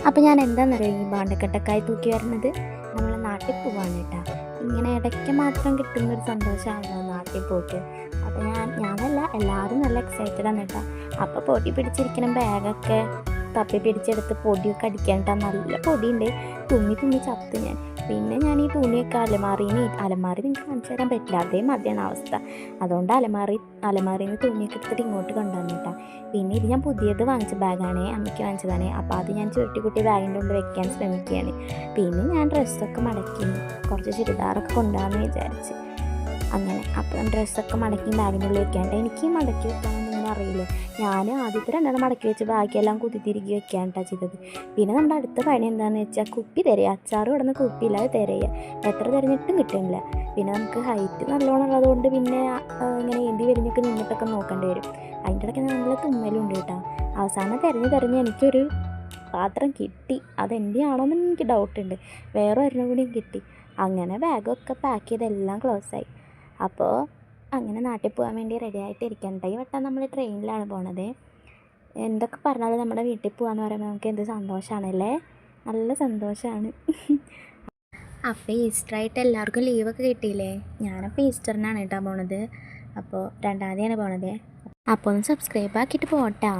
അപ്പോൾ ഞാൻ എന്താണെന്നറിയോ ഈ ഭാണ്ഡക്കെട്ടൊക്കെ തൂക്കി വരുന്നത്, നമ്മൾ നാട്ടിൽ പോവാണ് കേട്ടോ. ഇങ്ങനെ ഇടയ്ക്ക് മാത്രം കിട്ടുന്നൊരു സന്തോഷമാണല്ലോ നാട്ടിൽ പോയിട്ട്. അപ്പോൾ ഞാനല്ല എല്ലാവരും നല്ല എക്സൈറ്റഡ് ആണ് കേട്ടോ. അപ്പോൾ പൊടി പിടിച്ചിരിക്കുന്ന ബാഗൊക്കെ തപ്പി പിടിച്ചെടുത്ത് പൊടിയൊക്കെ അടിക്കാനിട്ടാ നല്ല പൊടിയുണ്ട്. തുമ്മി ചത്ത് ഞാൻ. പിന്നെ ഞാൻ ഈ തുണിയൊക്കെ അലമാരി നിങ്ങൾക്ക് കാണിച്ചു തരാൻ പറ്റില്ല, അതേ മതിയാണ് അവസ്ഥ. അതുകൊണ്ട് അലമാരിയിൽ നിന്ന് തുണിയൊക്കെ എടുത്തിട്ട് ഇങ്ങോട്ട് കൊണ്ടുവന്നിട്ടാ. പിന്നെ ഇത് ഞാൻ പുതിയത് വാങ്ങിച്ച ബാഗാണ്, അമ്മയ്ക്ക് വാങ്ങിച്ചതാണ്. അപ്പോൾ അത് ഞാൻ ചുരുട്ടി ബാഗിൻ്റെ കൊണ്ട് വെക്കാൻ ശ്രമിക്കുകയാണ്. പിന്നെ ഞാൻ ഡ്രസ്സൊക്കെ മടക്കി കുറച്ച് ചുരിദാറൊക്കെ കൊണ്ടുപോകാമെന്ന് വിചാരിച്ച് അങ്ങനെ. അപ്പം ഡ്രസ്സൊക്കെ മടക്കി ബാഗിൻ്റെ ഉള്ളിൽ വെക്കാണ്ട്. എനിക്ക് മടക്കി വെക്കാനൊന്നും അറിയില്ല. ഞാൻ ആദ്യത്തെ 2 മടക്കി വെച്ച് ബാക്കിയെല്ലാം കുത്തിത്തിരികി വെക്കാനായിട്ടാണ് ചെയ്തത്. പിന്നെ നമ്മുടെ അടുത്ത പണി എന്താണെന്ന് വെച്ചാൽ കുപ്പി തിരയുക. അച്ചാറ് കിടന്ന് കുപ്പിയില്ല, അത് തിരയുക. എത്ര തിരഞ്ഞിട്ടും കിട്ടുന്നില്ല. പിന്നെ നമുക്ക് ഹൈറ്റ് നല്ലോണം ഉള്ളതുകൊണ്ട് പിന്നെ ഇങ്ങനെ ഏന്തി വലിഞ്ഞൊക്കെ നിന്നിട്ടൊക്കെ നോക്കേണ്ടി വരും. അതിൻ്റെ ഇടയ്ക്ക് നല്ല തുമ്മലുണ്ട് കേട്ടോ. അവസാനം തിരഞ്ഞ് എനിക്കൊരു പാത്രം കിട്ടി. അതെൻ്റെ ആണോയെന്ന് എനിക്ക് ഡൗട്ടുണ്ട്. വേറെ ഒരെണ്ണം കൂടിയും കിട്ടി. അങ്ങനെ ബാഗൊക്കെ പാക്ക് ചെയ്തെല്ലാം ക്ലോസായി. അപ്പോൾ അങ്ങനെ നാട്ടിൽ പോകാൻ വേണ്ടി റെഡി ആയിട്ട് ഇരിക്കണ്ട. ഈ വട്ടം നമ്മൾ ട്രെയിനിലാണ് പോണത്. എന്തൊക്കെ പറഞ്ഞാലും നമ്മുടെ വീട്ടിൽ പോകാമെന്ന് പറയുമ്പോൾ നമുക്ക് എന്ത് സന്തോഷമാണല്ലേ, നല്ല സന്തോഷമാണ്. അപ്പോൾ ഈസ്റ്ററായിട്ട് എല്ലാവർക്കും ലീവൊക്കെ കിട്ടിയില്ലേ. ഞാനപ്പോൾ ഈസ്റ്ററിനാണ് കേട്ടോ പോണത്. അപ്പോൾ 2-ാം തീയതിയാണ് പോണത്. അപ്പോൾ ഒന്ന് സബ്സ്ക്രൈബ് ആക്കിയിട്ട് പോട്ടാ.